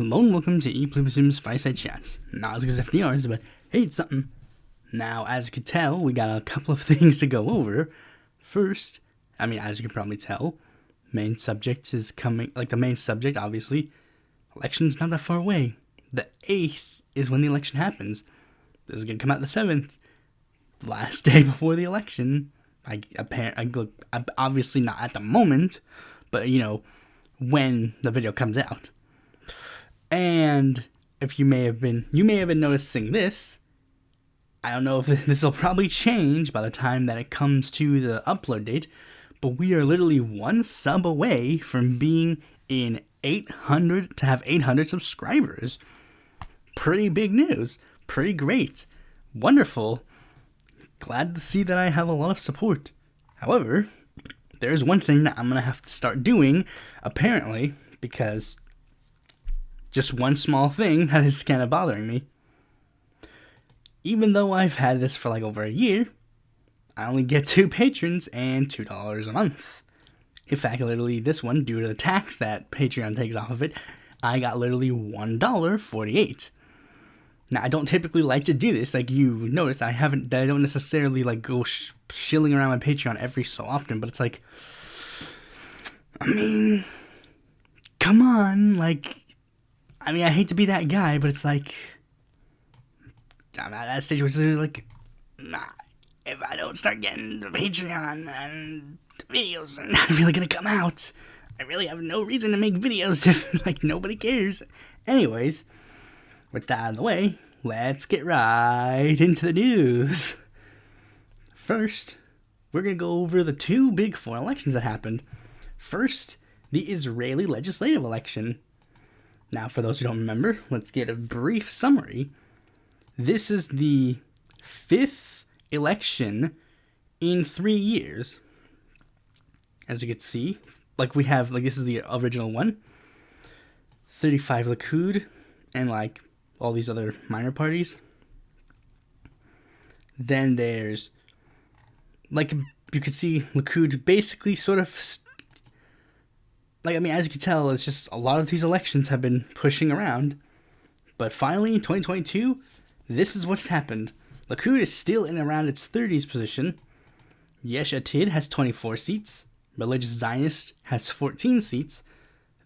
Hello and welcome to Pluribus Unum's Fireside Chats. Not as good as FDRs, but hey, it's something. Now, as you can tell, we got a couple of things to go over. First, as you can probably tell, main subject is coming, the main subject, obviously, election's not that far away. The 8th is when the election happens. This is going to come out the 7th, the last day before the election. Obviously not at the moment, but, when the video comes out. And if you may have been noticing this. I don't know if this will probably change by the time that it comes to the upload date, but we are literally one sub away from being in 800 to have 800 subscribers. Pretty big news. Pretty great. Wonderful. Glad to see that I have a lot of support. However, there's one thing that I'm going to have to start doing, apparently, because just one small thing that is kind of bothering me. Even though I've had this for over a year, I only get 2 patrons and $2 a month. In fact, literally this one, due to the tax that Patreon takes off of it, I got literally $1.48. Now, I don't typically like to do this. You notice, I don't necessarily go shilling around my Patreon every so often, but it's come on, I hate to be that guy, but it's I'm at that stage where it's if I don't start getting the Patreon and the videos are not really gonna come out, I really have no reason to make videos if, nobody cares. Anyways, with that out of the way, let's get right into the news. First, we're gonna go over the 2 big foreign elections that happened. First, the Israeli legislative election. Now, for those who don't remember, let's get a brief summary. This is the 5th election in 3 years. As you can see, we have, this is the original one. 35 Likud and, all these other minor parties. Then there's, you could see Likud basically sort of as you can tell, it's just a lot of these elections have been pushing around. But finally, in 2022, this is what's happened. Likud is still in around its 30s position. Yesh Atid has 24 seats. Religious Zionist has 14 seats.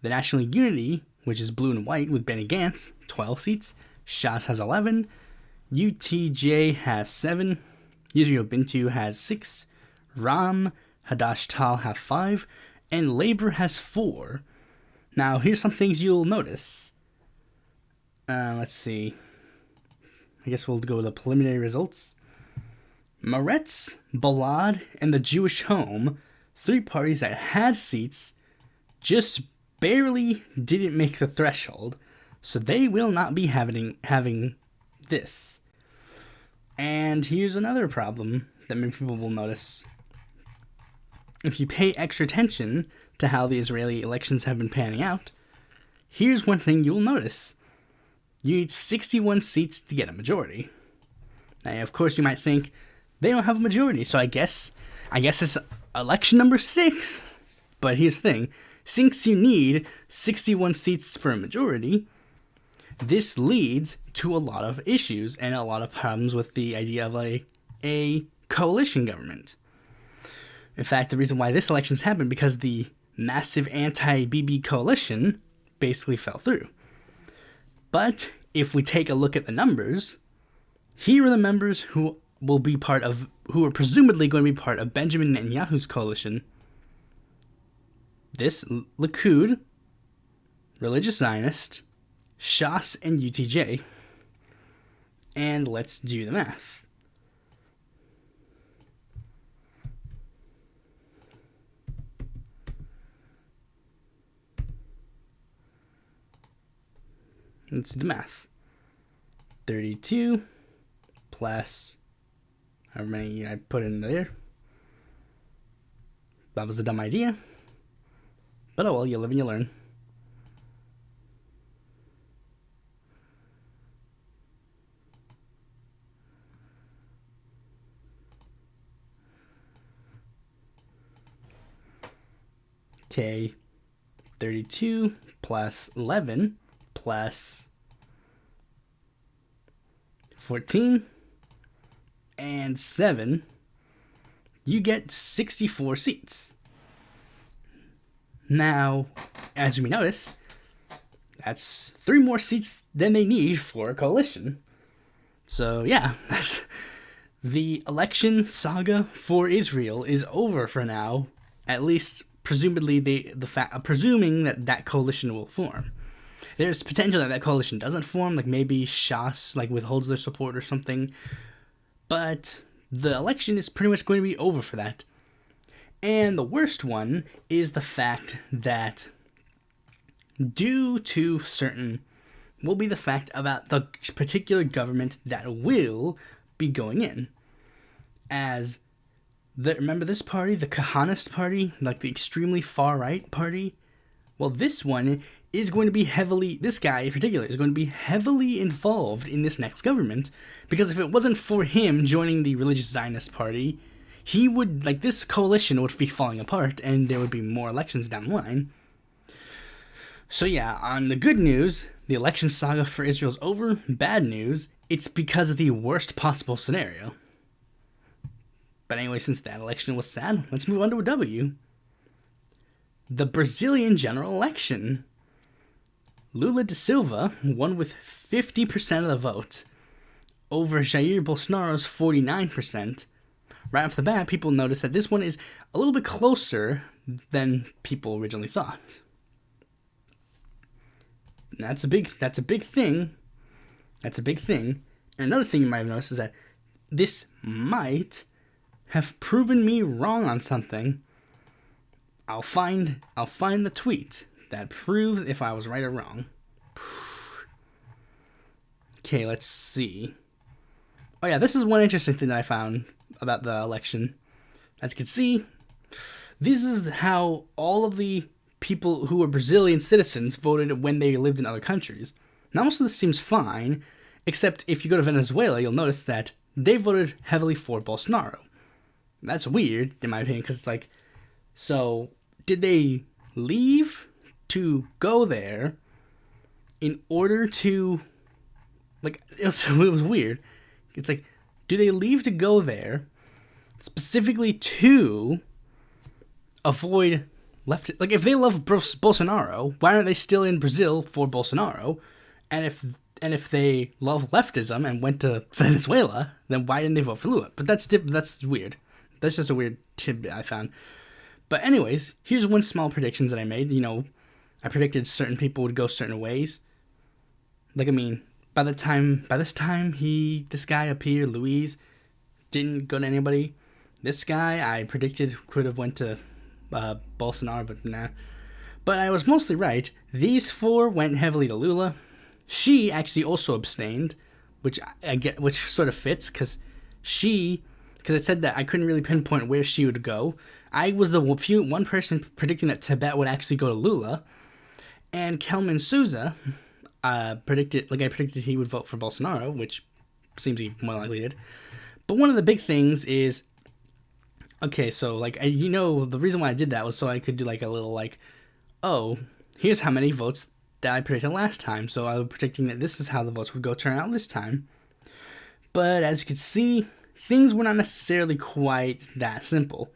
The National Unity, which is blue and white with Benny Gantz, 12 seats. Shas has 11. UTJ has 7. Yisrael Bintu has 6. Ram, Hadash Tal have 5. And Labor has 4. Now, here's some things you'll notice. Let's see. I guess we'll go with the preliminary results. Meretz, Balad, and the Jewish Home, 3 parties that had seats, just barely didn't make the threshold, so they will not be having this. And here's another problem that many people will notice. If you pay extra attention to how the Israeli elections have been panning out, here's one thing you'll notice. You need 61 seats to get a majority. Now, of course, you might think, they don't have a majority, so I guess it's election number 6. But here's the thing. Since you need 61 seats for a majority, this leads to a lot of issues and a lot of problems with the idea of a coalition government. In fact, the reason why this election's happened because the massive anti-Bibi coalition basically fell through. But if we take a look at the numbers, here are the members who are presumably going to be part of Benjamin Netanyahu's coalition. This Likud, Religious Zionist, Shas, and UTJ. And let's do the math. Let's do the math. 32 plus however many I put in there. That was a dumb idea. But oh well, you live and you learn. Okay, 32 plus 11 plus 14 and 7, you get 64 seats. Now, as we notice, that's 3 more seats than they need for a coalition. So yeah, that's the election saga for Israel is over for now. At least, presumably, presuming that coalition will form. There's potential that coalition doesn't form, like maybe Shas withholds their support or something. But the election is pretty much going to be over for that. And the worst one is the fact that due to will be the fact about the particular government that will be going in. As remember this party, the Kahanist party, like the extremely far right party? Well, this one is going to be this guy in particular is going to be heavily involved in this next government, because if it wasn't for him joining the religious Zionist party, he would, this coalition would be falling apart and there would be more elections down the line. So yeah, on the good news, the election saga for Israel's over. Bad news, it's because of the worst possible scenario. But anyway, since that election was sad, let's move on to a W. The Brazilian general election. Lula da Silva won with 50% of the vote over Jair Bolsonaro's 49%. Right off the bat, people notice that this one is a little bit closer than people originally thought. And that's a big thing. That's a big thing. And another thing you might have noticed is that this might have proven me wrong on something. I'll find the tweet that proves if I was right or wrong. Okay, let's see. Oh yeah, this is one interesting thing that I found about the election. As you can see, this is how all of the people who were Brazilian citizens voted when they lived in other countries. Now, most of this seems fine, except if you go to Venezuela, you'll notice that they voted heavily for Bolsonaro. That's weird, in my opinion, because, so, did they leave to go there in order to, it was weird. It's do they leave to go there specifically to avoid if they love Bolsonaro, why aren't they still in Brazil for Bolsonaro? And if they love leftism and went to Venezuela, then why didn't they vote for Lula? But that's weird. That's just a weird tidbit I found. But anyways, here's one small predictions that I made. I predicted certain people would go certain ways. By this time, this guy up here, Luis, didn't go to anybody. This guy I predicted could have went to Bolsonaro, but nah. But I was mostly right. These 4 went heavily to Lula. She actually also abstained, which I get, which sort of fits, because it said that I couldn't really pinpoint where she would go. I was the one person predicting that Tibet would actually go to Lula, and Kelman Souza predicted he would vote for Bolsonaro, which seems he more likely did. But one of the big things is, okay, so the reason why I did that was so I could do a little oh, here's how many votes that I predicted last time. So I was predicting that this is how the votes would turn out this time. But as you can see, things were not necessarily quite that simple.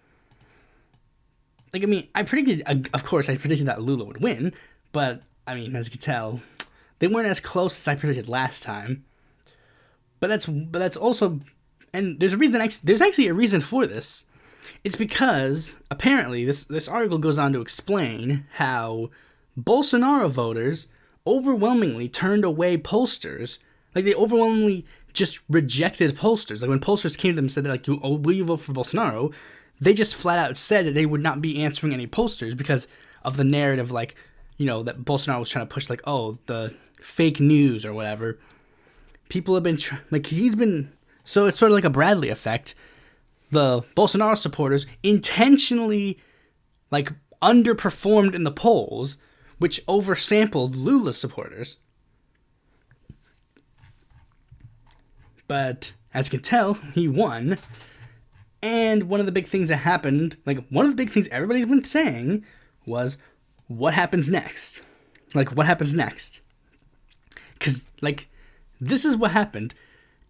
I predicted, of course, I predicted that Lula would win, but, as you can tell, they weren't as close as I predicted last time. But that's also, and there's actually a reason for this. It's because, apparently, this article goes on to explain how Bolsonaro voters overwhelmingly turned away pollsters. They overwhelmingly just rejected pollsters. When pollsters came to them and said, will you vote for Bolsonaro? They just flat out said that they would not be answering any pollsters because of the narrative, that Bolsonaro was trying to push, the fake news or whatever. People have been, so it's sort of like a Bradley effect. The Bolsonaro supporters intentionally, underperformed in the polls, which oversampled Lula supporters. But, as you can tell, he won. And one of the big things that happened, one of the big things everybody's been saying was, what happens next? What happens next? Because, like, this is what happened.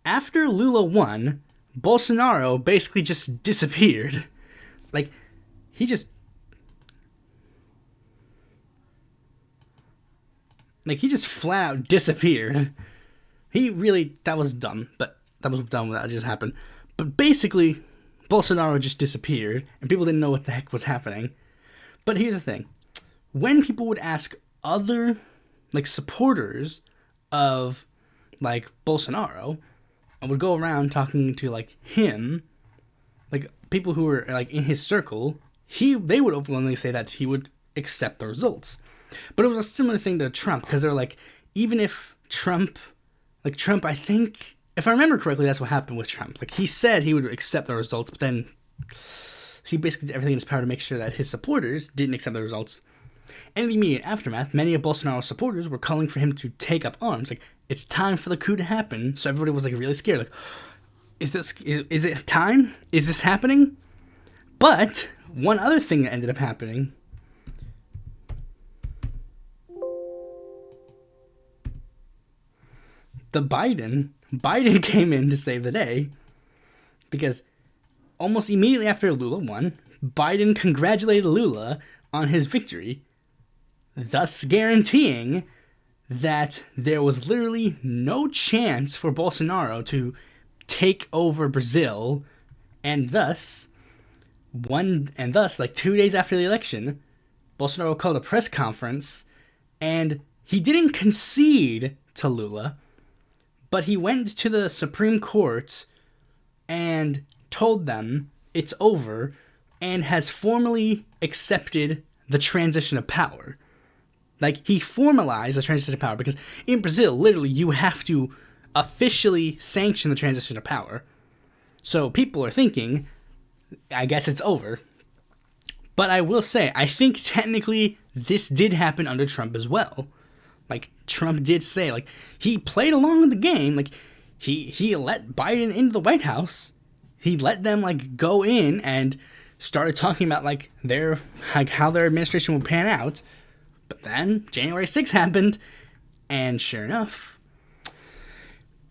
After Lula won, Bolsonaro basically just disappeared. Like, he just flat out disappeared. That was dumb, but that was dumb that just happened. But basically, Bolsonaro just disappeared, and people didn't know what the heck was happening. But here's the thing. When people would ask other, like, supporters of, like, Bolsonaro, and would go around talking to, like, him, like, people who were, like, in his circle, they would overwhelmingly say that he would accept the results. But it was a similar thing to Trump, because they were like, even if Trump, I think, if I remember correctly, that's what happened with Trump. Like, he said he would accept the results, but then he basically did everything in his power to make sure that his supporters didn't accept the results. In the immediate aftermath, many of Bolsonaro's supporters were calling for him to take up arms. Like, it's time for the coup to happen. So everybody was, like, really scared. Like, is it time? Is this happening? But one other thing that ended up happening, Biden came in to save the day, because almost immediately after Lula won, Biden congratulated Lula on his victory, thus guaranteeing that there was literally no chance for Bolsonaro to take over Brazil, and thus, like 2 days after the election, Bolsonaro called a press conference, and he didn't concede to Lula, but he went to the Supreme Court and told them it's over and has formally accepted the transition of power. Like, he formalized the transition of power, because in Brazil, literally, you have to officially sanction the transition of power. So people are thinking, I guess it's over. But I will say, I think technically this did happen under Trump as well. Like, Trump did say, like, he played along with the game. Like, he let Biden into the White House. He let them, like, go in and started talking about, like, how their administration would pan out. But then January 6th happened, and sure enough,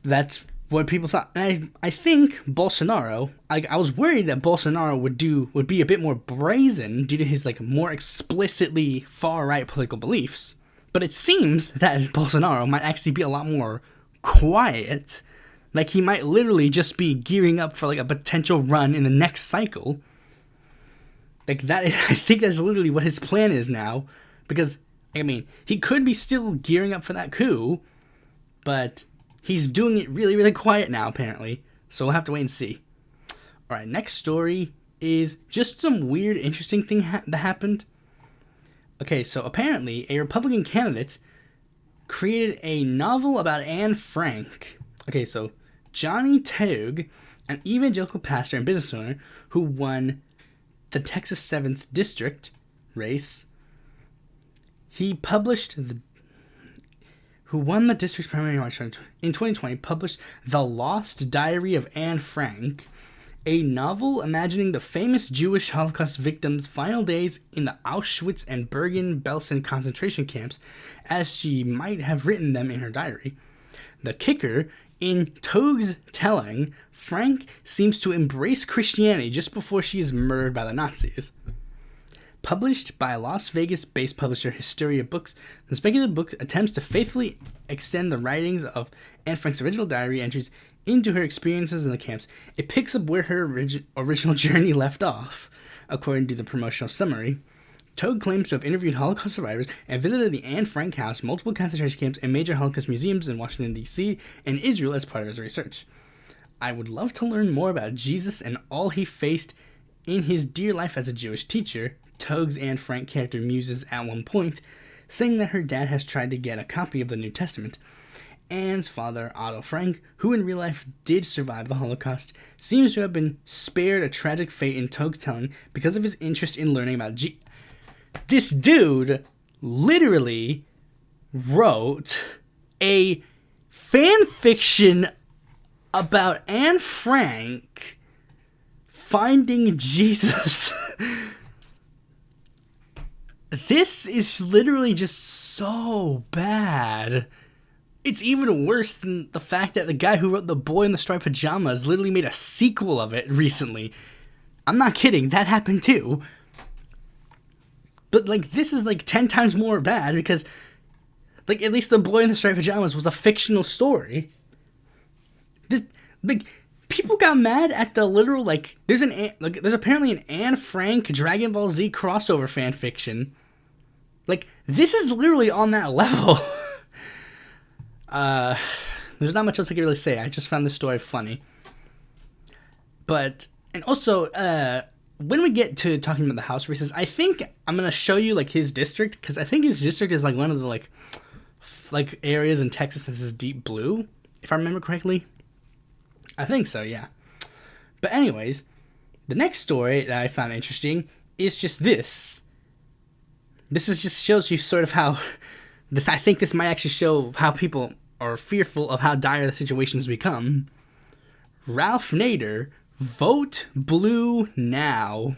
that's what people thought. And I think Bolsonaro, I was worried that Bolsonaro would be a bit more brazen due to his, like, more explicitly far-right political beliefs. But it seems that Bolsonaro might actually be a lot more quiet. Like, he might literally just be gearing up for, like, a potential run in the next cycle. Like, I think that's literally what his plan is now. Because, I mean, he could be still gearing up for that coup, but he's doing it really, really quiet now, apparently. So we'll have to wait and see. Alright, next story is just some weird, interesting thing that happened. Okay, so apparently a Republican candidate created a novel about Anne Frank. Okay, so Johnny Teague, an evangelical pastor and business owner who won the Texas 7th District race, who won the district's primary election in 2020, published The Lost Diary of Anne Frank, a novel imagining the famous Jewish Holocaust victims' final days in the Auschwitz and Bergen-Belsen concentration camps, as she might have written them in her diary. The kicker, in Teague's telling, Frank seems to embrace Christianity just before she is murdered by the Nazis. Published by Las Vegas-based publisher Hysteria Books, the speculative book attempts to faithfully extend the writings of Anne Frank's original diary entries into her experiences in the camps. It picks up where her original journey left off, according to the promotional summary. Teague claims to have interviewed Holocaust survivors and visited the Anne Frank house, multiple concentration camps, and major Holocaust museums in Washington, D.C. and Israel as part of his research. I would love to learn more about Jesus and all he faced in his dear life as a Jewish teacher, Teague's Anne Frank character muses at one point, saying that her dad has tried to get a copy of the New Testament. Anne's father, Otto Frank, who in real life did survive the Holocaust, seems to have been spared a tragic fate in Teague's telling because of his interest in learning about This dude literally wrote a fan fiction about Anne Frank finding Jesus. This is literally just so bad. it's even worse than the fact that the guy who wrote The Boy in the Striped Pajamas literally made a sequel of it recently. I'm not kidding, that happened too. But, like, this is, like, 10 times more bad because, like, at least The Boy in the Striped Pajamas was a fictional story. This, like, people got mad at the literal, like, there's apparently an Anne Frank Dragon Ball Z crossover fan fiction. Like, this is literally on that level. There's not much else I can really say. I just found this story funny. But, and also, when we get to talking about the House races, I think I'm going to show you, like, his district, because I think his district is, like, one of the, like, areas in Texas that is deep blue, if I remember correctly. I think so, yeah. But anyways, the next story that I found interesting is just this. This is just shows you sort of how, I think this might actually show how people are fearful of how dire the situation has become. Ralph Nader, vote blue now.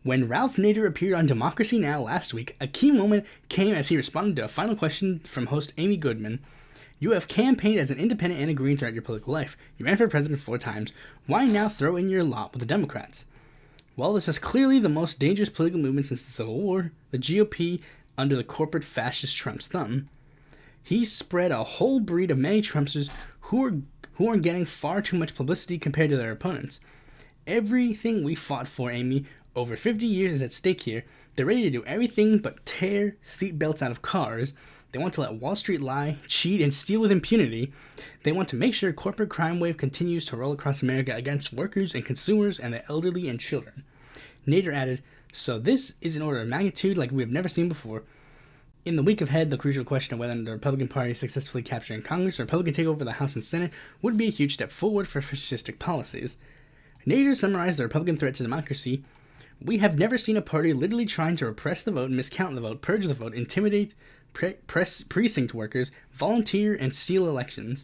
When Ralph Nader appeared on Democracy Now! Last week, a key moment came as he responded to a final question from host Amy Goodman. You have campaigned as an independent and a green throughout your political life. You ran for president 4 times. Why now throw in your lot with the Democrats? Well, this is clearly the most dangerous political movement since the Civil War, the GOP under the corporate fascist Trump's thumb. He's spread a whole breed of many Trumpsters who are getting far too much publicity compared to their opponents. Everything we fought for, Amy, over 50 years is at stake here. They're ready to do everything but tear seatbelts out of cars. They want to let Wall Street lie, cheat, and steal with impunity. They want to make sure corporate crime wave continues to roll across America against workers and consumers and the elderly and children. Nader added, so this is an order of magnitude like we have never seen before. In the week ahead, the crucial question of whether the Republican Party successfully capturing Congress or Republican take over the House and Senate would be a huge step forward for fascistic policies. Nader summarized the Republican threat to democracy. We have never seen a party literally trying to repress the vote, miscount the vote, purge the vote, intimidate press precinct workers, volunteer, and steal elections.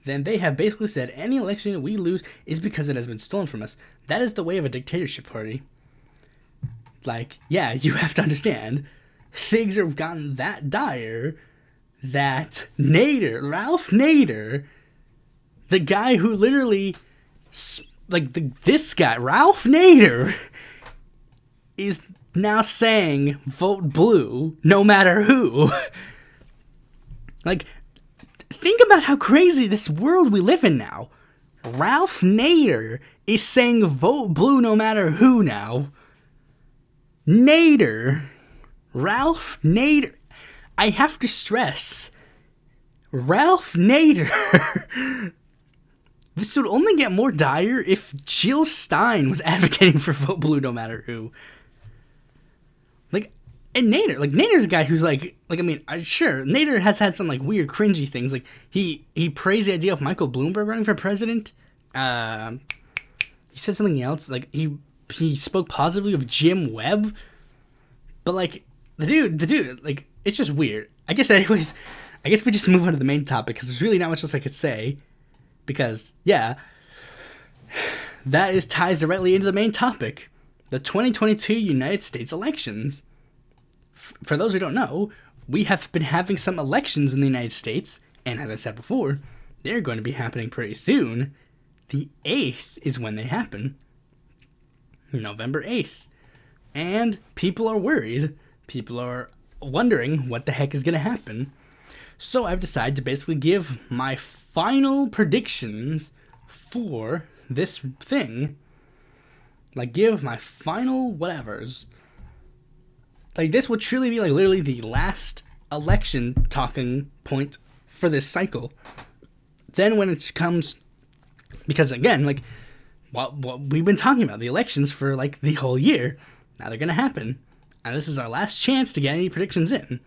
Then they have basically said any election we lose is because it has been stolen from us. That is the way of a dictatorship party. Like, yeah, you have to understand, things have gotten that dire that Nader, Ralph Nader, the guy who literally, this guy, Ralph Nader, is now saying vote blue no matter who. Like, think about how crazy this world we live in now. Ralph Nader is saying vote blue no matter who now. Nader. Ralph Nader. I have to stress. Ralph Nader. This would only get more dire if Jill Stein was advocating for vote blue no matter who. Like, and Nader's a guy who's sure, Nader has had some, like, weird, cringy things. Like, he praised the idea of Michael Bloomberg running for president. He said something else. Like, he spoke positively of Jim Webb. But, like, the dude, like, it's just weird. I guess we just move on to the main topic, because there's really not much else I could say. Because, yeah, that ties directly into the main topic. The 2022 United States elections. For those who don't know, we have been having some elections in the United States, and as I said before, they're going to be happening pretty soon. The 8th is when they happen. November 8th. And people are worried. People are wondering what the heck is going to happen. So I've decided to basically give my final predictions for this thing. Like, give my final whatevers. Like, this would truly be, like, literally the last election talking point for this cycle. Then when it comes... Because, again, like, what we've been talking about, the elections for, like, the whole year. Now they're going to happen. And this is our last chance to get any predictions in.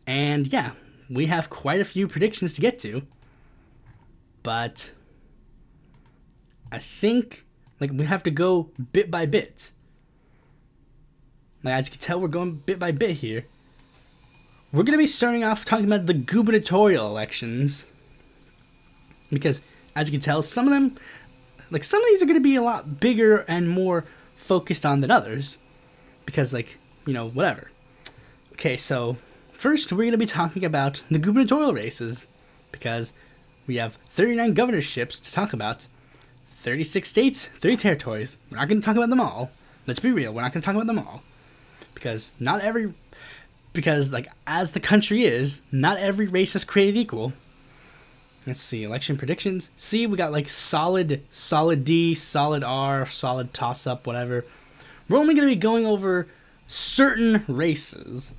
And, yeah, we have quite a few predictions to get to. But I think... Like, we have to go bit by bit. Like, as you can tell, we're going bit by bit here. We're going to be starting off talking about the gubernatorial elections. Because, as you can tell, some of these are going to be a lot bigger and more focused on than others. Because, like, whatever. Okay, so, first we're going to be talking about the gubernatorial races, because we have 39 governorships to talk about, 36 states, 3 territories. We're not going to talk about them all. Let's be real, we're not going to talk about them all. Because as the country is, not every race is created equal. Let's see, election predictions. See, we got like solid D, solid R, solid toss-up, whatever. We're only going to be going over certain races.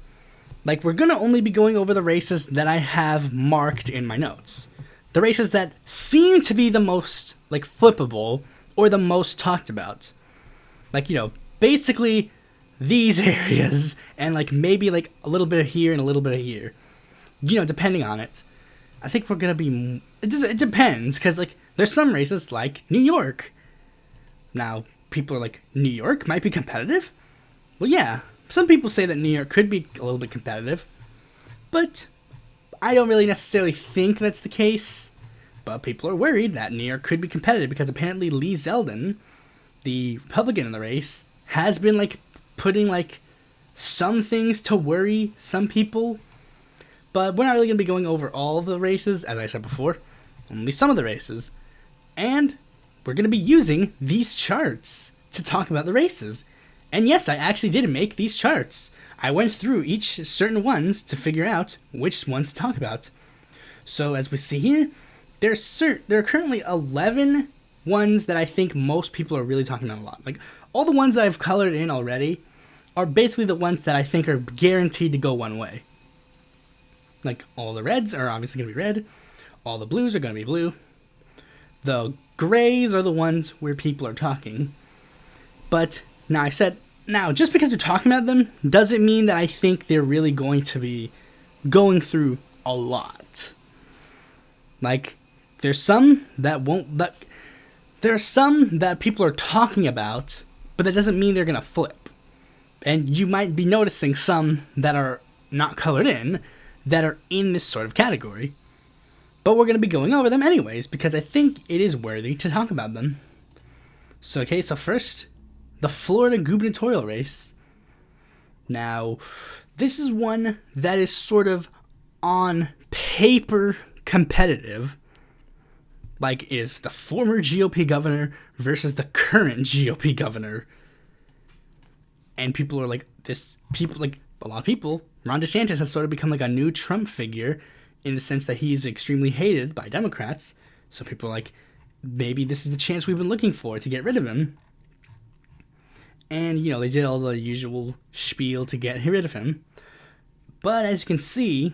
Like, we're going to only be going over the races that I have marked in my notes. The races that seem to be the most, like, flippable or the most talked about. Like, basically these areas and, like, maybe, like, a little bit of here and a little bit of here. Depending on it. I think we're going to be... It depends, because, like, there's some races like New York. Now, people are like, New York might be competitive? Well, yeah. Some people say that New York could be a little bit competitive. But I don't really necessarily think that's the case. But people are worried that New York could be competitive because apparently Lee Zeldin, the Republican in the race, has been, like, putting, like, some things to worry some people. But we're not really going to be going over all of the races, as I said before. Only some of the races. And we're going to be using these charts to talk about the races. And yes, I actually did make these charts. I went through each certain ones to figure out which ones to talk about. So as we see here, there are currently 11 ones that I think most people are really talking about a lot. Like, all the ones that I've colored in already are basically the ones that I think are guaranteed to go one way. Like, all the reds are obviously going to be red. All the blues are going to be blue. The grays are the ones where people are talking. But now just because they're talking about them doesn't mean that I think they're really going to be going through a lot. Like, there's some that there are some that people are talking about, but that doesn't mean they're going to flip. And you might be noticing some that are not colored in that are in this sort of category. But we're going to be going over them anyways, because I think it is worthy to talk about them. So first, the Florida gubernatorial race. Now, this is one that is sort of on paper competitive. Like, it is the former GOP governor versus the current GOP governor. And people are like, a lot of people, Ron DeSantis has sort of become like a new Trump figure in the sense that he's extremely hated by Democrats. So people are like, maybe this is the chance we've been looking for to get rid of him. And, they did all the usual spiel to get rid of him. But as you can see,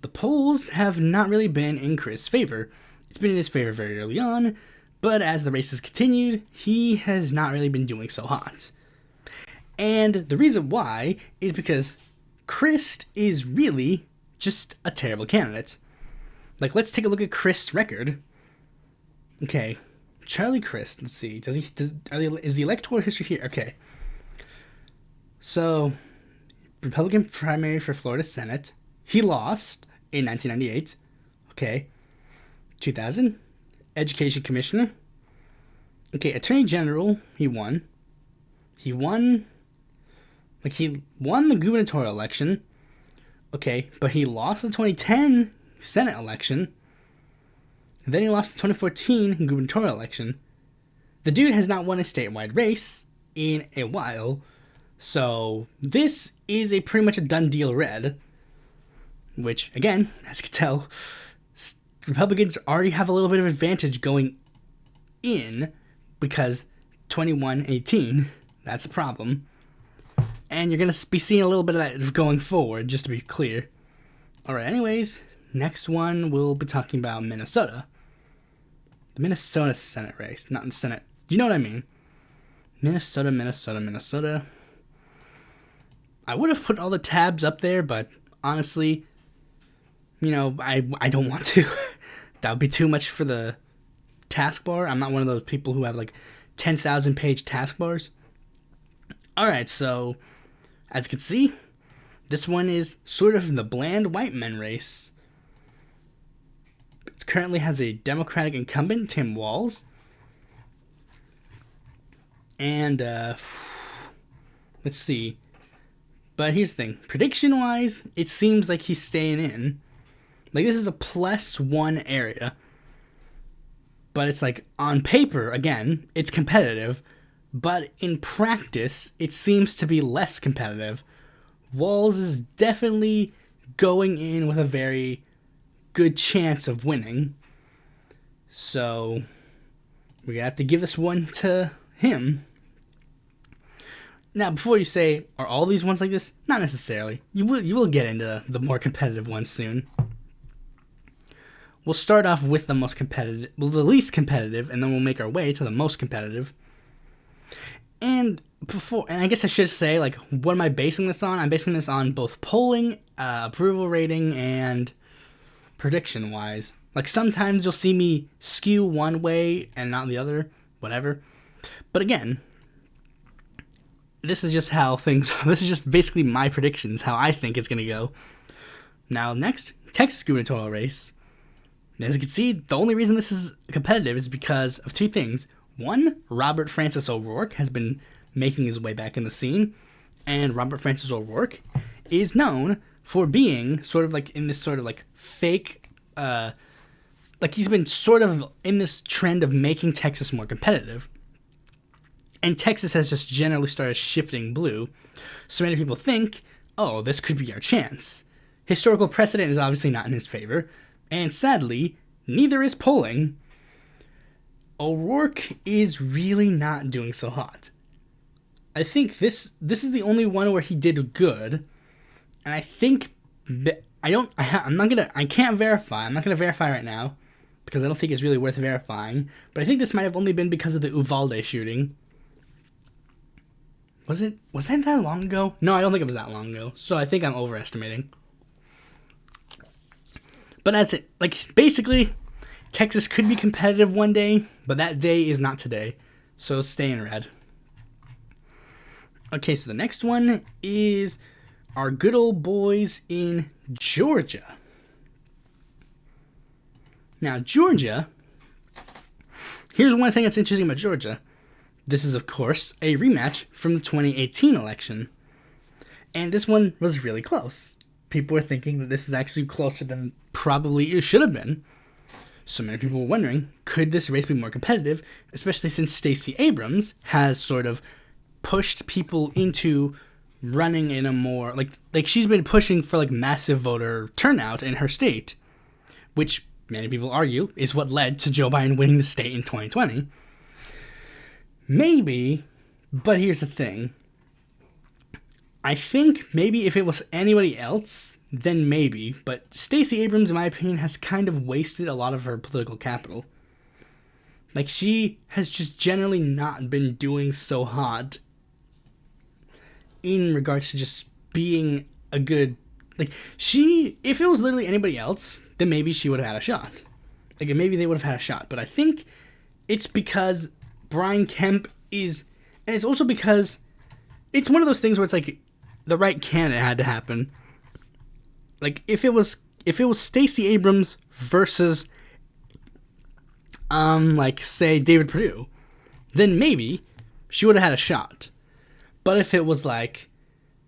the polls have not really been in Chris' favor. It's been in his favor very early on, but as the race has continued, he has not really been doing so hot. And the reason why is because Chris is really just a terrible candidate. Like, let's take a look at Chris' record. Okay, Charlie Crist, let's see. Is the electoral history here? Okay. So, Republican primary for Florida Senate. He lost in 1998. Okay. 2000, Education Commissioner. Okay, Attorney General, he won. He won the gubernatorial election. Okay, but he lost the 2010 Senate election. And then he lost the 2014 gubernatorial election. The dude has not won a statewide race in a while. So this is pretty much a done deal red. Which, again, as you can tell, Republicans already have a little bit of advantage going in because 21-18, that's a problem. And you're going to be seeing a little bit of that going forward, just to be clear. Alright, anyways, next one we'll be talking about Minnesota. The Minnesota Senate race, not the Senate. You know what I mean? Minnesota. I would have put all the tabs up there, but honestly, I don't want to. That would be too much for the taskbar. I'm not one of those people who have like 10,000 page taskbars. Alright, so as you can see, this one is sort of the bland white men race. It currently has a Democratic incumbent, Tim Walz. And, let's see. But here's the thing. Prediction-wise, it seems like he's staying in. Like, this is a +1 area. But it's like, on paper, again, it's competitive. But in practice, it seems to be less competitive. Walls is definitely going in with a very good chance of winning. So, we're going to have to give this one to him. Now, before you say, are all these ones like this? Not necessarily. You will get into the more competitive ones soon. We'll start off with the most competitive, well, the least competitive, and then we'll make our way to the most competitive. And I guess I should say, like, what am I basing this on? I'm basing this on both polling, approval rating, and prediction-wise. Like, sometimes you'll see me skew one way and not the other, whatever. But again, this is just how things, this is just basically my predictions, how I think it's going to go. Now, next, Texas gubernatorial race. As you can see, the only reason this is competitive is because of two things. One, Robert Francis O'Rourke has been making his way back in the scene, and Robert Francis O'Rourke is known for being sort of like in this sort of like fake, like he's been sort of in this trend of making Texas more competitive. And Texas has just generally started shifting blue. So many people think, oh, this could be our chance. Historical precedent is obviously not in his favor. And sadly, neither is polling. O'Rourke is really not doing so hot. I think this is the only one where he did good. And I think, I can't verify. I'm not going to verify right now. Because I don't think it's really worth verifying. But I think this might have only been because of the Uvalde shooting. Was that long ago? No, I don't think it was that long ago. So I think I'm overestimating. But that's it. Like, basically, Texas could be competitive one day, but that day is not today. So stay in red. Okay, so the next one is our good old boys in Georgia. Now, Georgia, here's one thing that's interesting about Georgia. This is, of course, a rematch from the 2018 election. And this one was really close. People were thinking that this is actually closer than probably it should have been. So many people were wondering, could this race be more competitive? Especially since Stacey Abrams has sort of pushed people into running in a more, like she's been pushing for like massive voter turnout in her state. Which many people argue is what led to Joe Biden winning the state in 2020. Maybe, but here's the thing. I think maybe if it was anybody else, then maybe. But Stacey Abrams, in my opinion, has kind of wasted a lot of her political capital. Like, she has just generally not been doing so hot in regards to just being a good... Like, if it was literally anybody else, then maybe she would have had a shot. Like, maybe they would have had a shot. But I think it's because Brian Kemp is... And it's also because it's one of those things where it's like the right candidate had to happen. Like, if it was Stacey Abrams versus, like, say, David Perdue, then maybe she would have had a shot. But if it was like...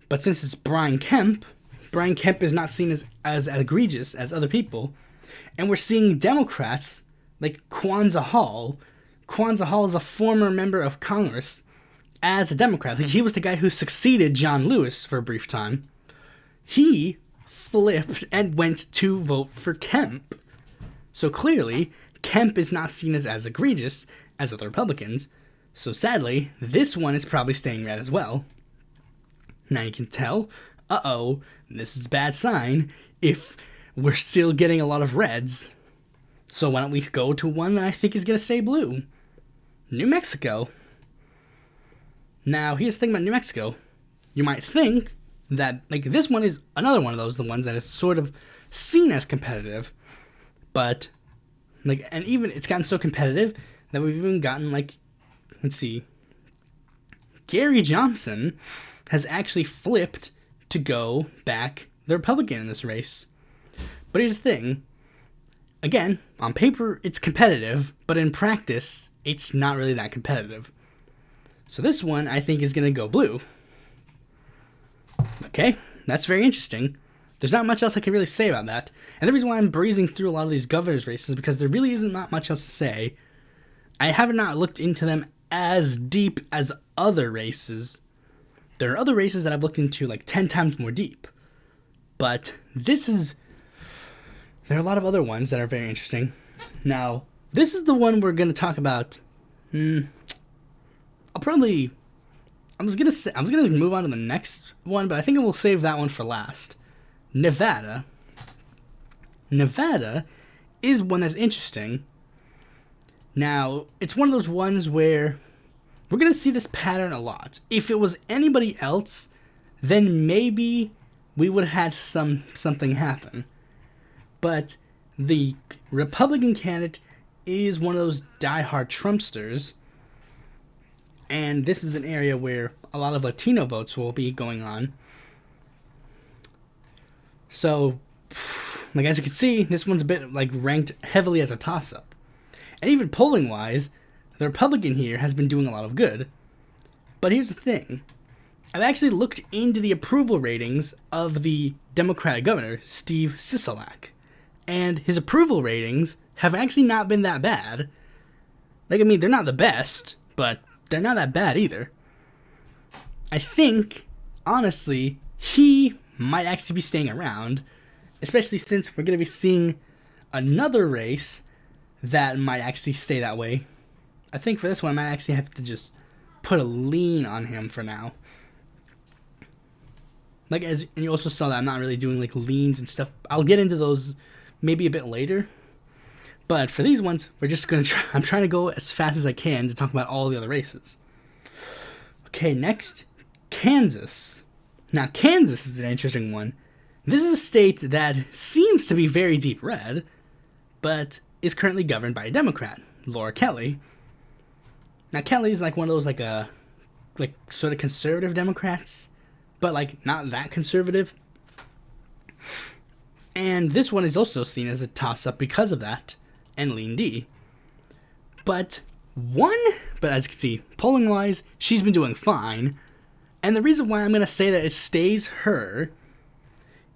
But since it's Brian Kemp is not seen as egregious as other people. And we're seeing Democrats like Kwanzaa Hall. Kwanzaa Hall is a former member of Congress as a Democrat. Like, he was the guy who succeeded John Lewis for a brief time. He flipped and went to vote for Kemp. So clearly, Kemp is not seen as egregious as other Republicans. So sadly, this one is probably staying red as well. Now you can tell, this is a bad sign if we're still getting a lot of reds. So why don't we go to one that I think is going to stay blue? New Mexico. Now, here's the thing about New Mexico. You might think that, like, this one is another one of those, the ones that is sort of seen as competitive. But, like, and even it's gotten so competitive that we've even gotten, like, let's see. Gary Johnson has actually flipped to go back the Republican in this race. But here's the thing. Again, on paper, it's competitive, but in practice, it's not really that competitive. So this one, I think, is going to go blue. Okay, that's very interesting. There's not much else I can really say about that. And the reason why I'm breezing through a lot of these governor's races is because there really isn't not much else to say. I have not looked into them as deep as other races. There are other races that I've looked into like 10 times more deep. But there are a lot of other ones that are very interesting. Now, this is the one we're going to talk about. I was gonna move on to the next one, but I think I will save that one for last. Nevada. Nevada is one that's interesting. Now, it's one of those ones where we're gonna see this pattern a lot. If it was anybody else, then maybe we would have had something happen. But the Republican candidate is one of those diehard Trumpsters. And this is an area where a lot of Latino votes will be going on. So, like as you can see, this one's a bit like ranked heavily as a toss-up. And even polling-wise, the Republican here has been doing a lot of good. But here's the thing. I've actually looked into the approval ratings of the Democratic governor, Steve Sisolak. And his approval ratings have actually not been that bad. Like, I mean, they're not the best, but they're not that bad either. I think, honestly, he might actually be staying around, especially since we're going to be seeing another race that might actually stay that way. I think for this one, I might actually have to just put a lean on him for now. And you also saw that I'm not really doing like leans and stuff. I'll get into those maybe a bit later. But for these ones, we're just going to I'm trying to go as fast as I can to talk about all the other races. Okay, next, Kansas. Now, Kansas is an interesting one. This is a state that seems to be very deep red, but is currently governed by a Democrat, Laura Kelly. Now, Kelly is like one of those like sort of conservative Democrats, but like not that conservative. And this one is also seen as a toss-up because of that. And lean D. But as you can see, polling-wise, she's been doing fine. And the reason why I'm going to say that it stays her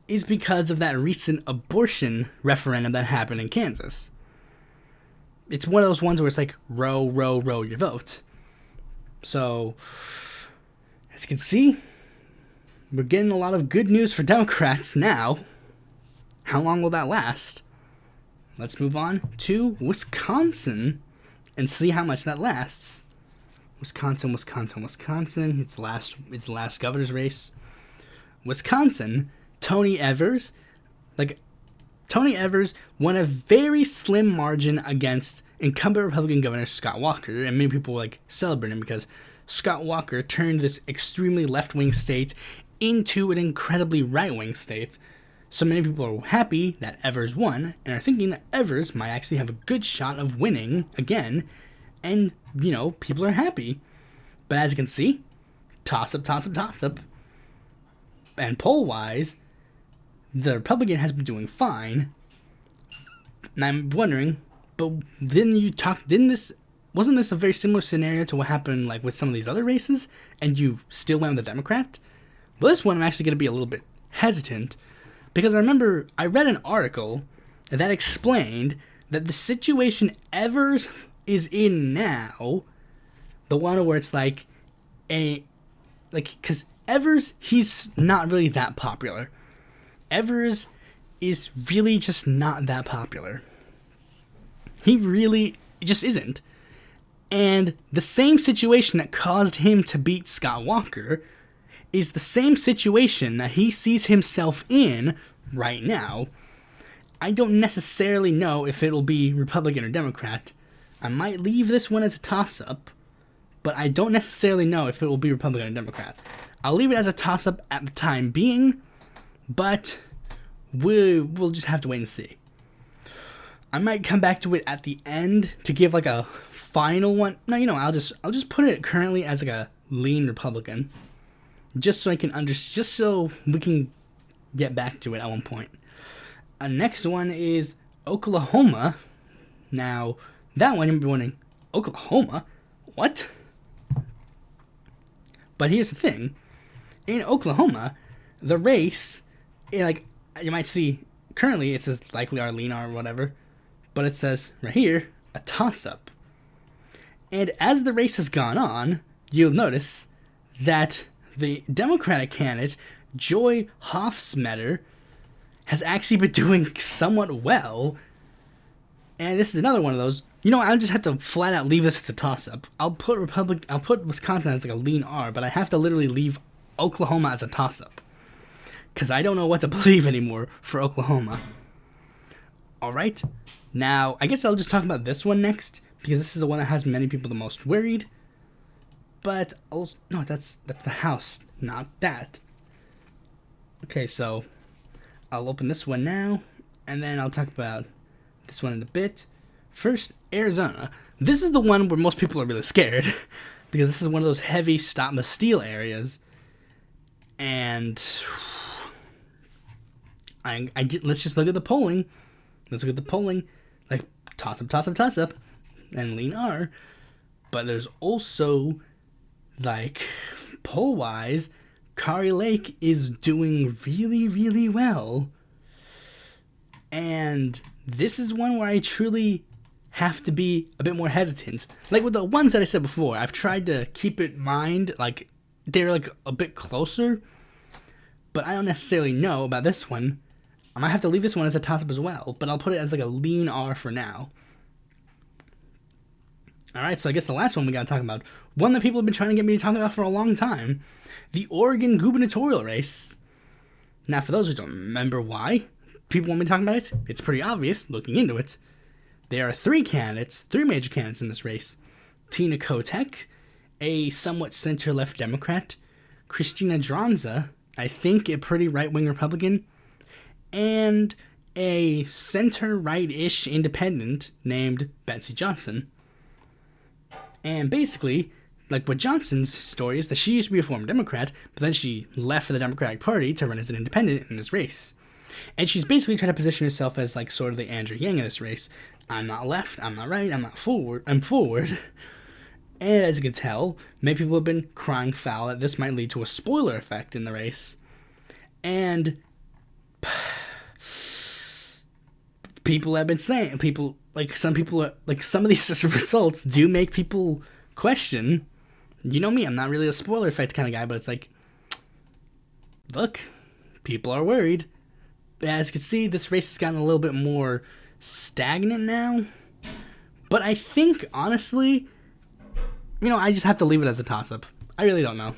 is because of that recent abortion referendum that happened in Kansas. It's one of those ones where it's like, row, row, row your vote. So, as you can see, we're getting a lot of good news for Democrats now. How long will that last? Let's move on to Wisconsin and see how much that lasts. Wisconsin. It's the last governor's race. Wisconsin, Tony Evers won a very slim margin against incumbent Republican Governor Scott Walker, and many people were like celebrating because Scott Walker turned this extremely left-wing state into an incredibly right-wing state. So many people are happy that Evers won and are thinking that Evers might actually have a good shot of winning again. And, people are happy. But as you can see, toss up. And poll-wise, the Republican has been doing fine. And I'm wondering, but wasn't this a very similar scenario to what happened like with some of these other races? And you still went with the Democrat? Well, this one I'm actually going to be a little bit hesitant. Because I remember I read an article that explained that the situation Evers is in now, the one where it's because Evers, he's not really that popular. Evers is really just not that popular. He really just isn't. And the same situation that caused him to beat Scott Walker is the same situation that he sees himself in right now. I don't necessarily know if it'll be Republican or Democrat. I might leave this one as a toss-up, but I don't necessarily know if it will be Republican or Democrat. I'll leave it as a toss-up at the time being, but we'll just have to wait and see. I might come back to it at the end to give like a final one. No, I'll just put it currently as like a lean Republican. Just so we can get back to it at one point. Next one is Oklahoma. Now, that one, you'll be wondering, Oklahoma? What? But here's the thing. In Oklahoma, the race, like, you might see, currently it says likely R, lean R, or whatever, but it says right here, a toss-up. And as the race has gone on, you'll notice that the Democratic candidate, Joy Hofsmetter, has actually been doing somewhat well. And this is another one of those. I'll just have to flat out leave this as a toss-up. I'll put Wisconsin as like a lean R, but I have to literally leave Oklahoma as a toss-up. Because I don't know what to believe anymore for Oklahoma. Alright, now I guess I'll just talk about this one next, because this is the one that has many people the most worried. But, no, that's the House, not that. Okay, so I'll open this one now, and then I'll talk about this one in a bit. First, Arizona. This is the one where most people are really scared, because this is one of those heavy stop the steal areas. And let's just look at the polling. Let's look at the polling. Like, toss up, and lean R. But there's also, like, poll-wise, Kari Lake is doing really, really well. And this is one where I truly have to be a bit more hesitant. Like with the ones that I said before, I've tried to keep in mind, like, they're, like, a bit closer. But I don't necessarily know about this one. I might have to leave this one as a toss-up as well, but I'll put it as, like, a lean R for now. Alright, so I guess the last one we gotta talk about, one that people have been trying to get me to talk about for a long time, the Oregon gubernatorial race. Now, for those who don't remember why people want me to talk about it, it's pretty obvious looking into it. There are three major candidates in this race. Tina Kotek, a somewhat center-left Democrat, Christina Dranza, I think a pretty right-wing Republican, and a center-right-ish independent named Betsy Johnson. And basically, like, what Johnson's story is that she used to be a former Democrat, but then she left for the Democratic Party to run as an independent in this race. And she's basically trying to position herself as, like, sort of the Andrew Yang of this race. I'm not left, I'm not right, I'm not forward, I'm forward. And as you can tell, many people have been crying foul that this might lead to a spoiler effect in the race. And people have been saying, some of these results do make people question. You know me, I'm not really a spoiler effect kind of guy, but it's like, look, people are worried. As you can see, this race has gotten a little bit more stagnant now. But I think, honestly, I just have to leave it as a toss-up. I really don't know.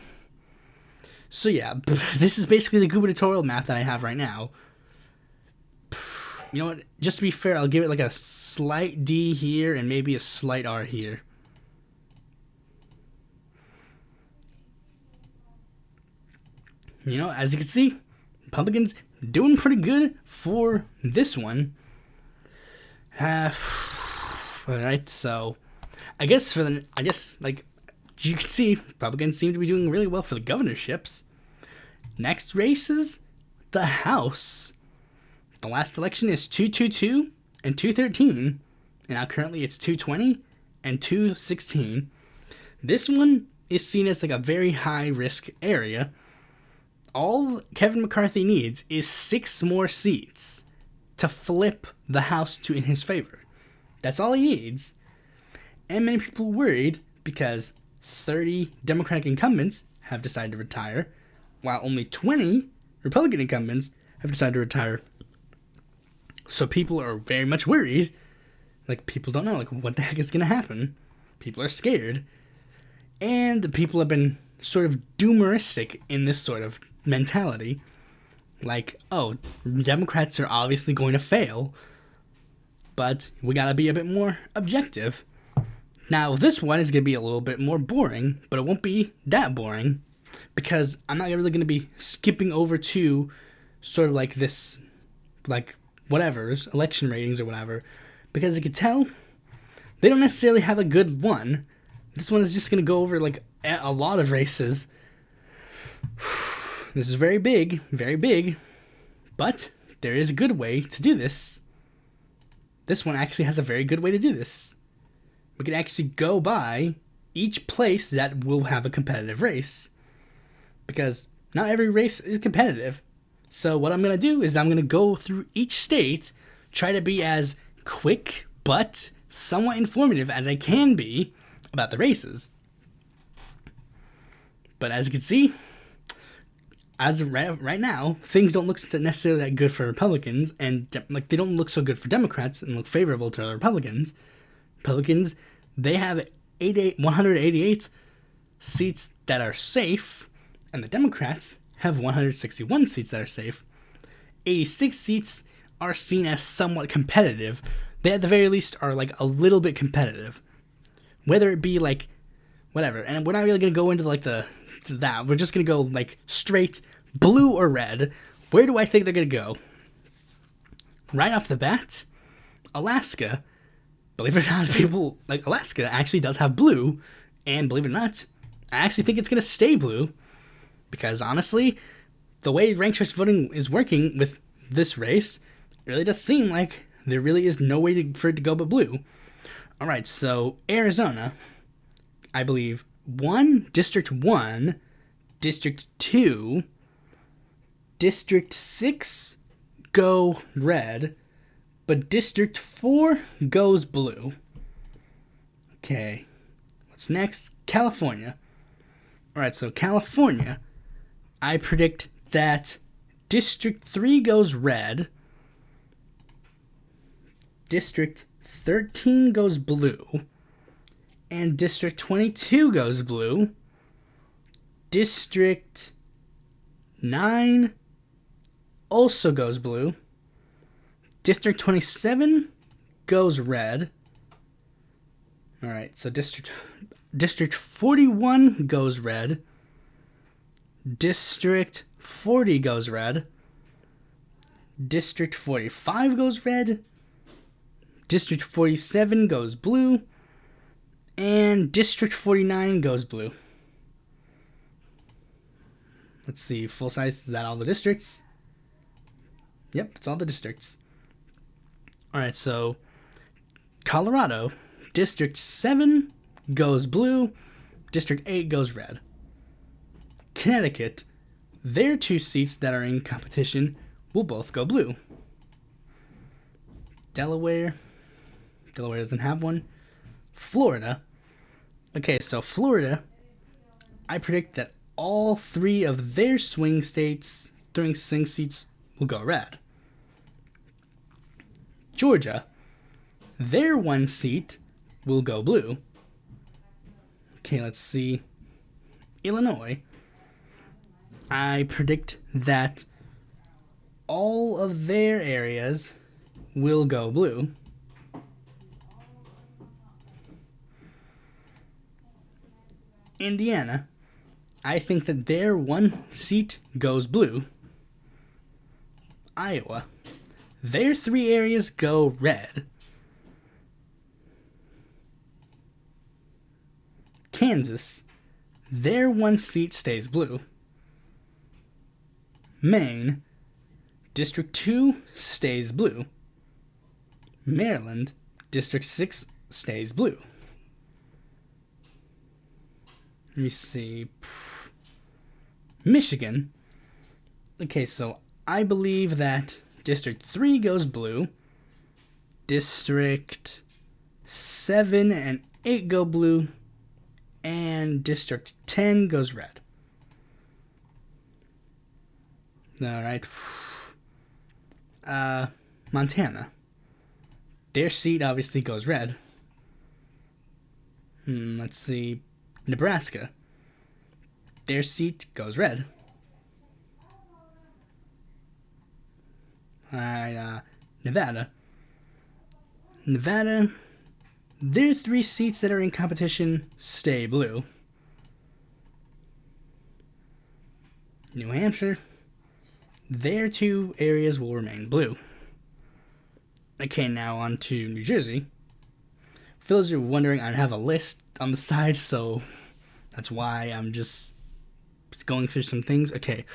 So yeah, this is basically the gubernatorial map that I have right now. You know what? Just to be fair, I'll give it like a slight D here and maybe a slight R here. As you can see, Republicans doing pretty good for this one. Alright, so I guess like you can see, Republicans seem to be doing really well for the governorships. Next race is the House. The last election is 222 and 213, and now currently it's 220 and 216. This one is seen as like a very high risk area. All Kevin McCarthy needs is 6 more seats to flip the House to in his favor. That's all he needs. And many people are worried because 30 Democratic incumbents have decided to retire, while only 20 Republican incumbents have decided to retire. So people are very much worried. Like, people don't know, like, what the heck is going to happen. People are scared. And people have been sort of doomeristic in this sort of mentality. Like, oh, Democrats are obviously going to fail, but we gotta be a bit more objective. Now, this one is gonna be a little bit more boring, but it won't be that boring, because I'm not really gonna be skipping over to sort of like this, like, whatever's, election ratings or whatever, because you can tell, they don't necessarily have a good one. This one is just gonna go over, like, a lot of races. This is very big, but there is a good way to do this. This one actually has a very good way to do this. We can actually go by each place that will have a competitive race. Because, not every race is competitive. So what I'm going to do is I'm going to go through each state, try to be as quick but somewhat informative as I can be about the races. But as you can see, as of right now, things don't look necessarily that good for Republicans, and they don't look so good for Democrats and look favorable to the Republicans. Republicans, they have 188 seats that are safe, and the Democrats have 161 seats that are safe. 86 seats are seen as somewhat competitive. They at the very least are like a little bit competitive. Whether it be like whatever, and we're not really gonna go into like that. We're just gonna go like straight blue or red. Where do I think they're gonna go? Right off the bat, Alaska. Believe it or not, people like Alaska actually does have blue, and believe it or not, I actually think it's gonna stay blue, because honestly, the way ranked choice voting is working with this race, it really does seem like there really is no way for it to go but blue. All right, so Arizona, I believe District 1, District 2, District 6 go red, but District 4 goes blue. Okay, what's next? California. All right, so California, I predict that District 3 goes red, District 13 goes blue, and District 22 goes blue. District 9 also goes blue. District 27 goes red. Alright, so District 41 goes red. District 40 goes red. District 45 goes red. District 47 goes blue. And District 49 goes blue. Let's see, full size, is that all the districts? Yep, it's all the districts. Alright, so Colorado, District 7 goes blue, District 8 goes red. Connecticut, their two seats that are in competition will both go blue. Delaware doesn't have one. Florida, okay, so Florida, I predict that all three of their swing seats will go red. Georgia, their one seat will go blue. Okay, let's see. Illinois, I predict that all of their areas will go blue. Indiana, I think that their one seat goes blue. Iowa, their three areas go red. Kansas, their one seat stays blue. Maine, District 2 stays blue. Maryland, District 6 stays blue. Let me see. Michigan. Okay, so I believe that District 3 goes blue. District 7 and 8 go blue. And District 10 goes red. Alright. Montana. Their seat obviously goes red. Let's see. Nebraska. Their seat goes red. Alright, Nevada. Nevada, their three seats that are in competition stay blue. New Hampshire, their two areas will remain blue. Okay, now on to New Jersey. For those who are wondering, I have a list on the side, so that's why I'm just going through some things. Okay,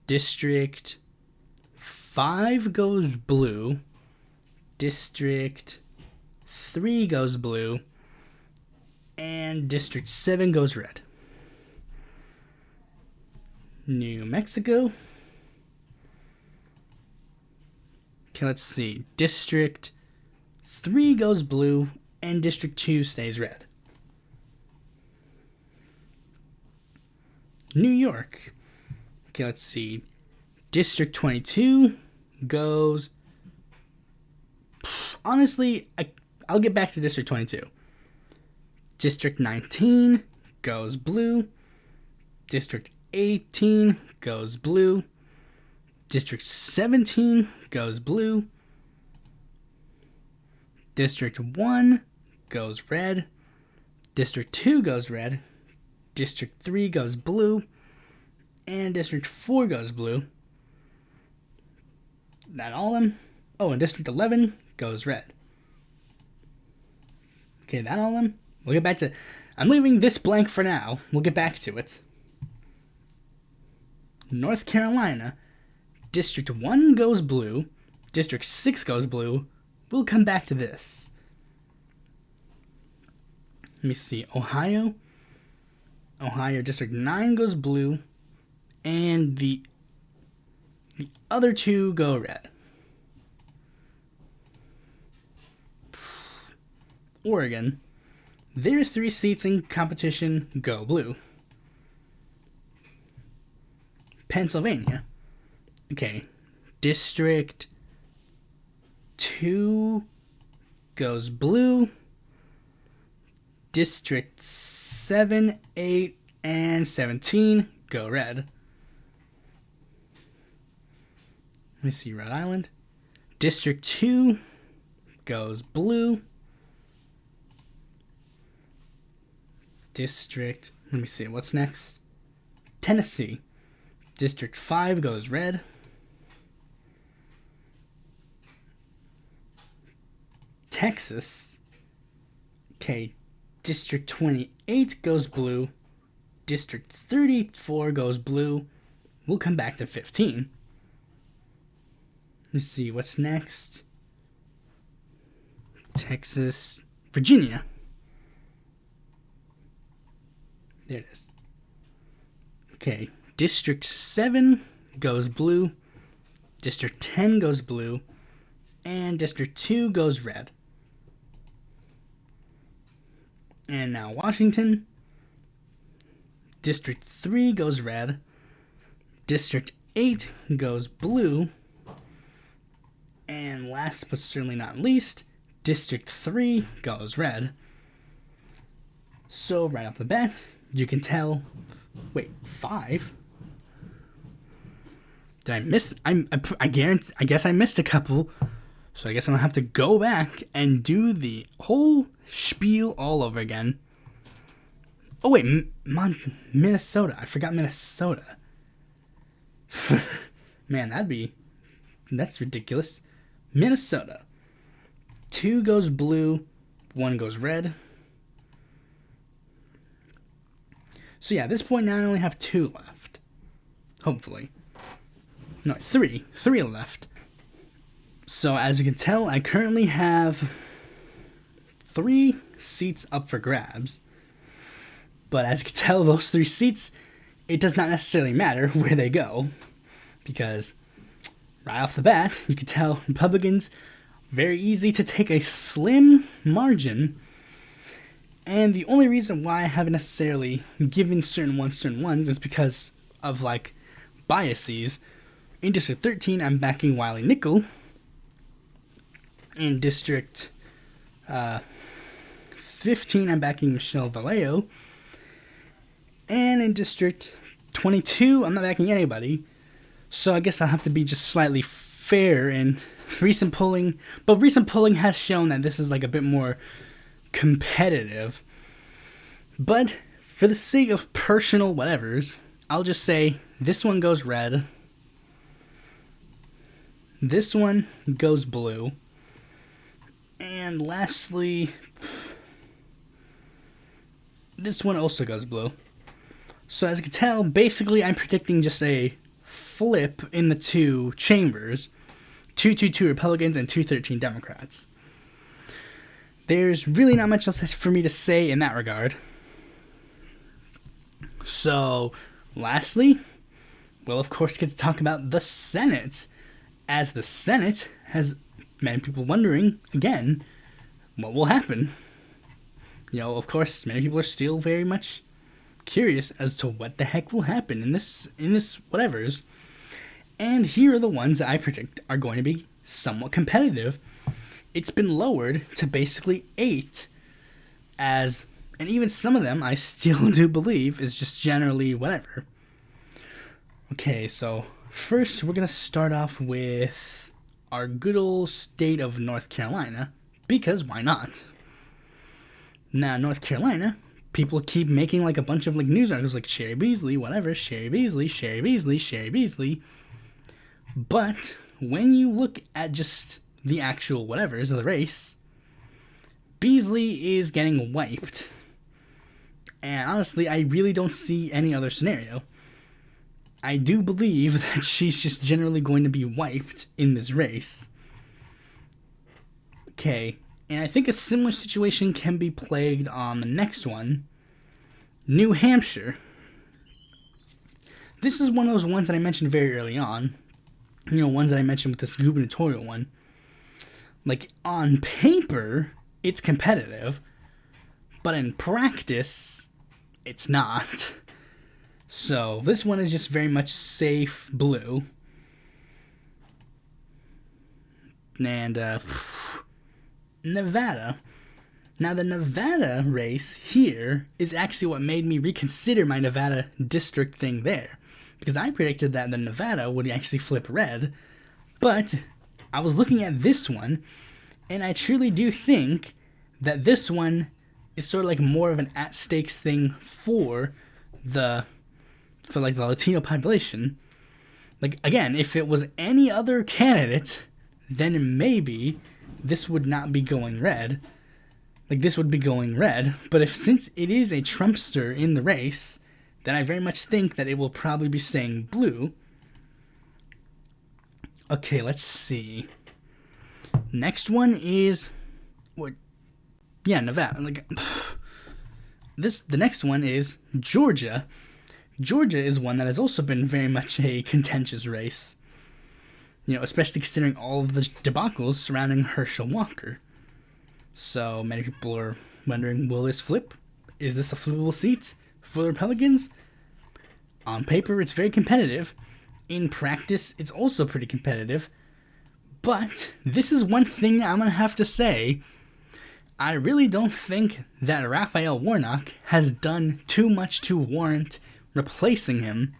District 5 goes blue. District 3 goes blue. And District 7 goes red. New Mexico. Okay, let's see. District 3 goes blue, and District 2 stays red. New York. Okay, let's see. District 22 goes... Honestly, I'll get back to District 22. District 19 goes blue. District 18 goes blue. District 17 goes blue. District 1 goes red. District 2 goes red. District 3 goes blue. And District 4 goes blue. That all of them? Oh, and District 11 goes red. Okay, that all of them? We'll get back to... I'm leaving this blank for now. We'll get back to it. North Carolina. District 1 goes blue. District 6 goes blue. We'll come back to this. Let me see. Ohio. Ohio District 9 goes blue. And the other two go red. Oregon. Their 3 seats in competition go blue. Pennsylvania. Okay. District 2 goes blue. District 7, 8, and 17 go red. Let me see, Rhode Island. District 2 goes blue. District, let me see, what's next? Tennessee. District 5 goes red. Texas. Okay, District 28 goes blue. District 34 goes blue. We'll come back to 15. Let's see, what's next? Texas. Virginia. There it is. Okay, District 7 goes blue. District 10 goes blue. And District 2 goes red. And now Washington. District 3 goes red. District 8 goes blue. And last but certainly not least, District 3 goes red. So right off the bat, you can tell... Wait, 5? Did I miss... I guess I missed a couple. So I guess I'm going to have to go back and do the whole spiel all over again. Oh wait, Minnesota. I forgot Minnesota. Man, that's ridiculous. Minnesota. 2 goes blue, 1 goes red. So yeah, at this point now I only have 2 left. Hopefully. No, 3. 3 left. So as you can tell, I currently have 3 seats up for grabs. But as you can tell, those 3 seats, it does not necessarily matter where they go. Because right off the bat, you can tell Republicans, very easy to take a slim margin. And the only reason why I haven't necessarily given certain ones is because of, like, biases. In District 13, I'm backing Wiley Nickel. In District 15, I'm backing Michelle Vallejo. And in District 22, I'm not backing anybody. So I guess I'll have to be just slightly fair in recent polling. But recent polling has shown that this is like a bit more competitive. But for the sake of personal whatevers, I'll just say this one goes red. This one goes blue. And lastly, this one also goes blue. So as you can tell, basically I'm predicting just a flip in the 2 chambers. 222 Republicans and 213 Democrats. There's really not much else for me to say in that regard. So, lastly, we'll of course get to talk about the Senate, as the Senate has many people wondering, again, what will happen. Of course, many people are still very much curious as to what the heck will happen in this whatevers. And here are the ones that I predict are going to be somewhat competitive. It's been lowered to basically 8 and even some of them I still do believe is just generally whatever. Okay, so first we're going to start off with our good old state of North Carolina, because why not? Now, North Carolina, people keep making like a bunch of like news articles like Sherry Beasley, whatever, Sherry Beasley, Sherry Beasley, Sherry Beasley. But when you look at just the actual whatevers of the race, Beasley is getting wiped. And honestly, I really don't see any other scenario. I do believe that she's just generally going to be wiped in this race. Okay, and I think a similar situation can be plagued on the next one, New Hampshire. This is one of those ones that I mentioned very early on. Ones that I mentioned with this gubernatorial one. Like, on paper, it's competitive, but in practice, it's not. So, this one is just very much safe blue. And, Nevada. Now, the Nevada race here is actually what made me reconsider my Nevada district thing there. Because I predicted that the Nevada would actually flip red. But I was looking at this one, and I truly do think that this one is sort of like more of an at-stakes thing for the Latino population. Like, again, if it was any other candidate, then maybe this would not be going red. Like, this would be going red. But since it is a Trumpster in the race, then I very much think that it will probably be saying blue. Okay, let's see. Next one is Nevada. The next one is Georgia. Georgia is one that has also been very much a contentious race. Especially considering all of the debacles surrounding Herschel Walker. So many people are wondering, will this flip? Is this a flippable seat for the Republicans? On paper, it's very competitive. In practice, it's also pretty competitive. But this is one thing I'm going to have to say. I really don't think that Raphael Warnock has done too much to warrant replacing him.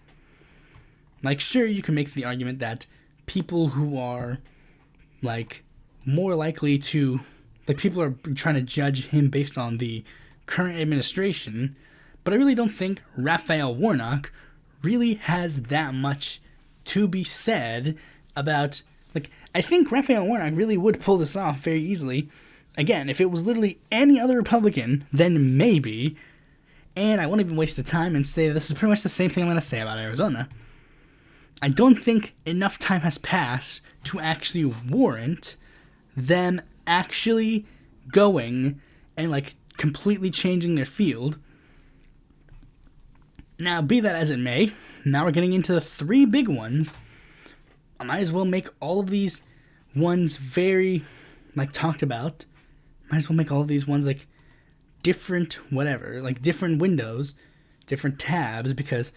Like, sure, you can make the argument that people who are, more likely to... people are trying to judge him based on the current administration, but I really don't think Raphael Warnock really has that much to be said about, I think Raphael Warnock really would pull this off very easily. Again, if it was literally any other Republican, then maybe. And I won't even waste the time and say this is pretty much the same thing I'm going to say about Arizona. I don't think enough time has passed to actually warrant them actually going and, completely changing their field. Now, be that as it may, now we're getting into the 3 big ones. I might as well make all of these ones very, talked about. Might as well make all of these ones, different whatever. Different windows, different tabs, because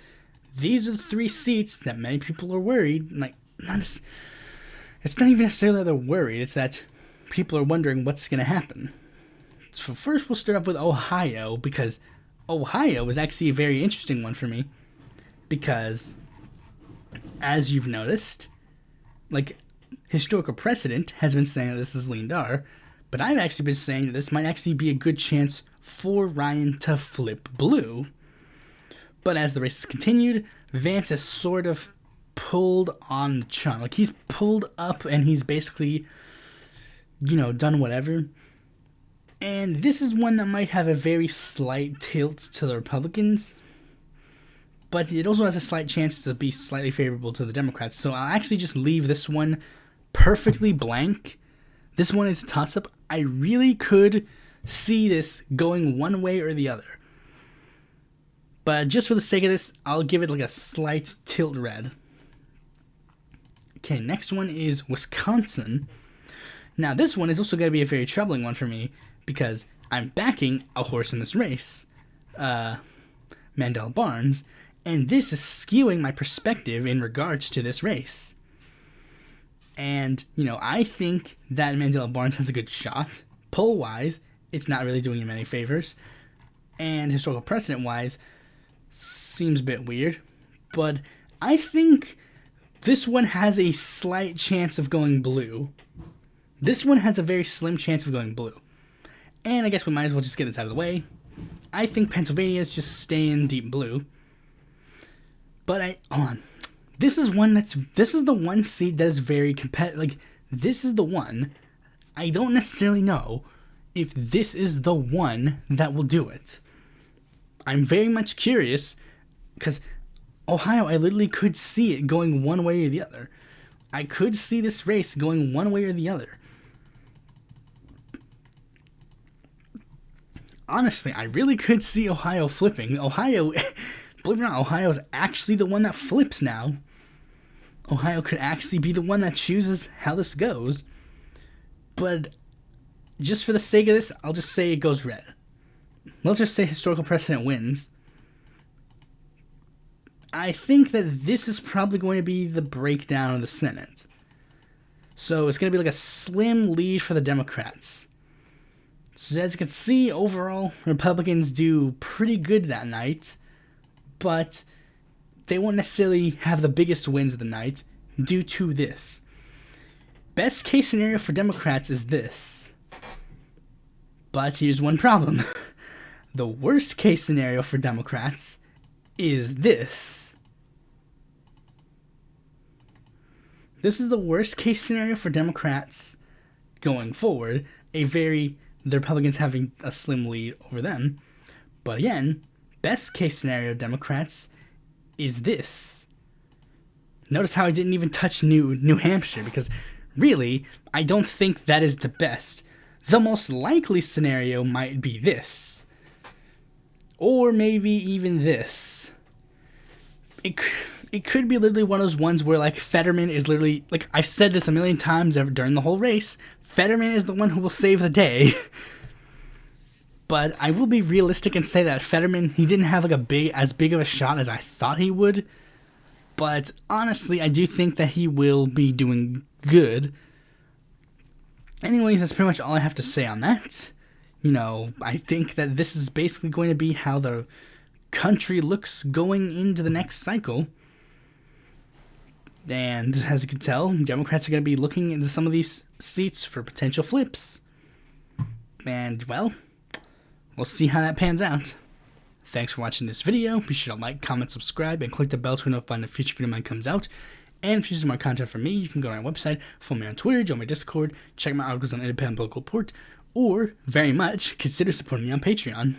these are the 3 seats that many people are worried. It's not even necessarily that they're worried. It's that people are wondering what's going to happen. So first we'll start off with Ohio, because Ohio is actually a very interesting one for me. Because, as you've noticed, historical precedent has been saying that this is Lindar, but I've actually been saying that this might actually be a good chance for Ryan to flip blue. But as the race has continued, Vance has sort of pulled on the charm. He's pulled up and he's basically, done whatever. And this is one that might have a very slight tilt to the Republicans, but it also has a slight chance to be slightly favorable to the Democrats. So I'll actually just leave this one perfectly blank. This one is a toss-up. I really could see this going one way or the other. But just for the sake of this, I'll give it a slight tilt red. Okay, next one is Wisconsin. Now, this one is also going to be a very troubling one for me because I'm backing a horse in this race, Mandela Barnes, and this is skewing my perspective in regards to this race. And, I think that Mandela Barnes has a good shot. Poll-wise, it's not really doing him any favors. And historical precedent-wise, seems a bit weird. But I think this one has a slight chance of going blue. This one has a very slim chance of going blue. And I guess we might as well just get this out of the way. I think Pennsylvania is just staying deep blue. But this is the one seat that is very competitive. Like, this is the one. I don't necessarily know if this is the one that will do it. I'm very much curious because Ohio, I literally could see it going one way or the other. I could see this race going one way or the other. Honestly, I really could see Ohio flipping. Ohio, believe it or not, Ohio is actually the one that flips now. Ohio could actually be the one that chooses how this goes. But just for the sake of this, I'll just say it goes red. Let's just say historical precedent wins. I think that this is probably going to be the breakdown of the Senate. So it's going to be like a slim lead for the Democrats. So as you can see, overall, Republicans do pretty good that night. But they won't necessarily have the biggest wins of the night due to this. Best case scenario for Democrats is this. But here's one problem. The worst case scenario for Democrats is this. This is the worst case scenario for Democrats going forward. The Republicans having a slim lead over them. But again, best case scenario Democrats is this. Notice how I didn't even touch New Hampshire, because really, I don't think that is the best. The most likely scenario might be this. Or maybe even this. It could be literally one of those ones where, like, Fetterman is literally, like, I've said this a million times during the whole race, Fetterman is the one who will save the day. But I will be realistic and say that Fetterman, he didn't have, like, as big of a shot as I thought he would. But honestly, I do think that he will be doing good. Anyways, that's pretty much all I have to say on that. I think that this is basically going to be how the country looks going into the next cycle. And as you can tell, Democrats are going to be looking into some of these seats for potential flips. And, well, we'll see how that pans out. Thanks for watching this video. Be sure to like, comment, subscribe, and click the bell to be notified when a future video of mine comes out. And if you need more content from me, you can go to my website, follow me on Twitter, join my Discord, check my articles on independent political report, or, very much, consider supporting me on Patreon.